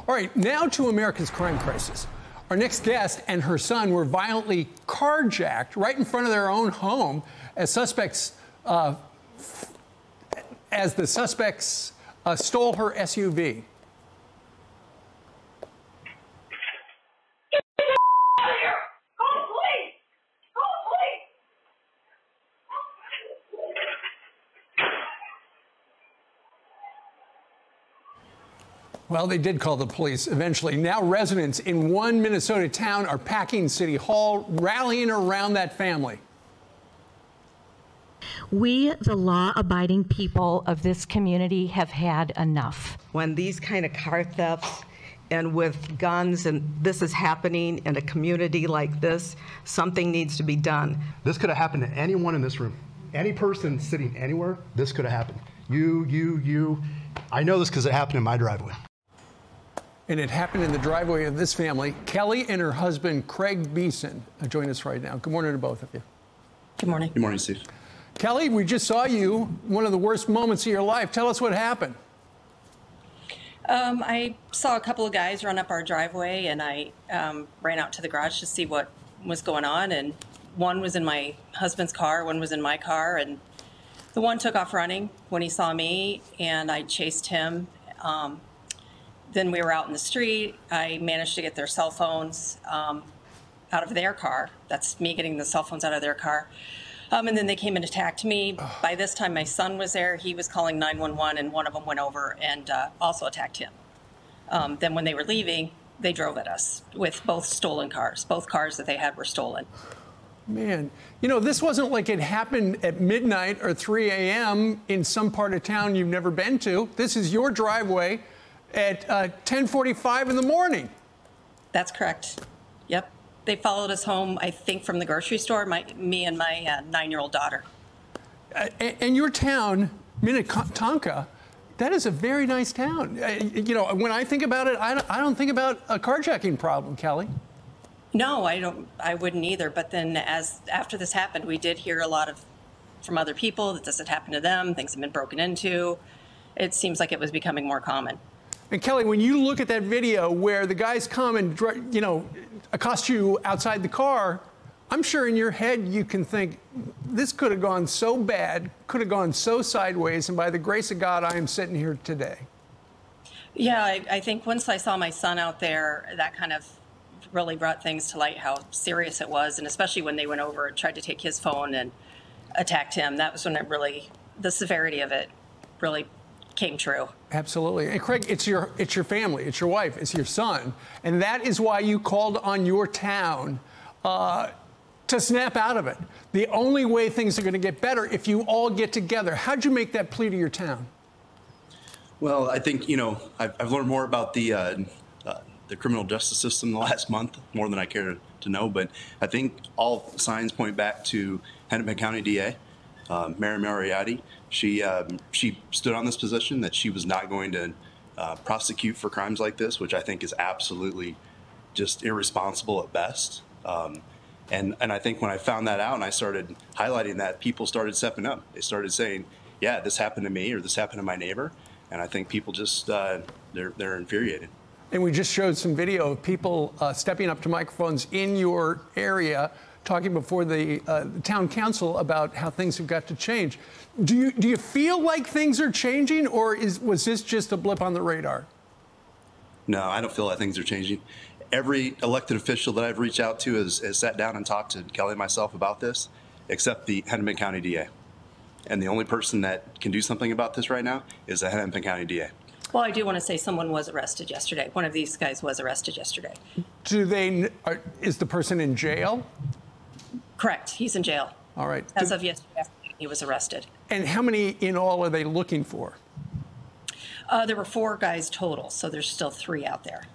All right, now to America's crime crisis. Our next guest and her son were violently carjacked right in front of their own home as the suspects stole her SUV. Well, they did call the police eventually. Now residents in one Minnesota town are packing City Hall, rallying around that family. We, the law-abiding people of this community, have had enough. When these kind of car thefts and with guns and this is happening in a community like this, something needs to be done. This could have happened to anyone in this room. Any person sitting anywhere, this could have happened. You. I know this because it happened in my driveway. And it happened in the driveway of this family. Kelly and her husband, Craig Beason, join us right now. Good morning to both of you. Good morning. Good morning, Steve. Kelly, we just saw you, one of the worst moments of your life. Tell us what happened. I saw a couple of guys run up our driveway, and I ran out to the garage to see what was going on. And one was in my husband's car, one was in my car, and the one took off running when he saw me, and I chased him. Then we were out in the street. I managed to get their cell phones out of their car. That's me getting the cell phones out of their car. And then they came and attacked me. By this time, my son was there. He was calling 911, and one of them went over and also attacked him. Then when they were leaving, they drove at us with both stolen cars. Both cars that they had were stolen. Man, you know, this wasn't like it happened at midnight or 3 a.m. in some part of town you've never been to. This is your driveway at 10:45 in the morning. That's correct. Yep. They followed us home, I think, from the grocery store, me and my 9-year-old daughter. And your town, Minnetonka, that is a very nice town. You know, when I think about it, I don't think about a carjacking problem, Kelly. No, I don't. I wouldn't either. But then after this happened, we did hear a lot from other people that this had happened to them. Things have been broken into. It seems like it was becoming more common. And Kelly, when you look at that video where the guys come and, you know, accost you outside the car, I'm sure in your head you can think, this could have gone so bad, could have gone so sideways, and by the grace of God, I am sitting here today. Yeah, I think once I saw my son out there, that kind of really brought things to light how serious it was, and especially when they went over and tried to take his phone and attacked him. That was when it really, the severity of it really came true. Absolutely. And Craig, it's your family, it's your wife, it's your son, and that is why you called on your town to snap out of it. The only way things are going to get better if you all get together. How'd you make that plea to your town? Well, I think, you know, I've learned more about the criminal justice system in the last month, more than I care to know, but I think all signs point back to Hennepin County DA, Mary Moriarty. She stood on this position that she was not going to prosecute for crimes like this, which I think is absolutely just irresponsible at best. And I think when I found that out and I started highlighting that, people started stepping up. They started saying, yeah, this happened to me or this happened to my neighbor. And I think people just, they're infuriated. And we just showed some video of people stepping up to microphones in your area, talking before the town council about how things have got to change. Do you feel like things are changing, or was this just a blip on the radar? No, I don't feel like things are changing. Every elected official that I've reached out to has sat down and talked to Kelly and myself about this, except the Hennepin County DA. And the only person that can do something about this right now is the Hennepin County DA. Well, I do want to say someone was arrested yesterday. One of these guys was arrested yesterday. Is the person in jail? Correct. He's in jail. All right. As of yesterday, he was arrested. And how many in all are they looking for? There were 4 guys total, so there's still 3 out there.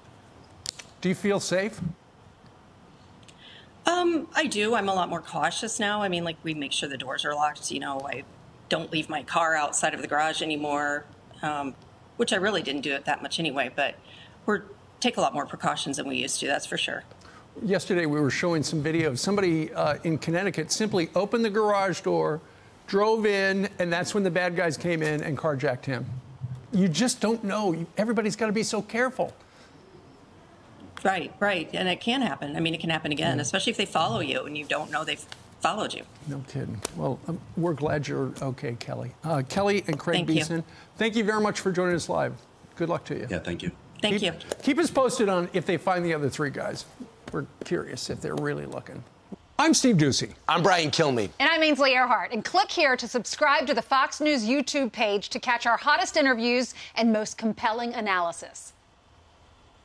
Do you feel safe? I do. I'm a lot more cautious now. I mean, like, we make sure the doors are locked. You know, I don't leave my car outside of the garage anymore, which I really didn't do it that much anyway, but we take a lot more precautions than we used to, that's for sure. Yesterday, we were showing some video of somebody in Connecticut simply opened the garage door, drove in, and that's when the bad guys came in and carjacked him. You just don't know. Everybody's got to be so careful. Right, right. And it can happen. I mean, it can happen again, especially if they follow you and you don't know they've followed you. No kidding. Well, we're glad you're okay, Kelly. Kelly and Craig Thank you. Beason, thank you very much for joining us live. Good luck to you. Yeah, thank you. Thank you. Keep us posted on if they find the other 3 guys. We're curious if they're really looking. I'm Steve Ducey. I'm Brian Kilmeade. And I'm Ainsley Earhart. And click here to subscribe to the Fox News YouTube page to catch our hottest interviews and most compelling analysis.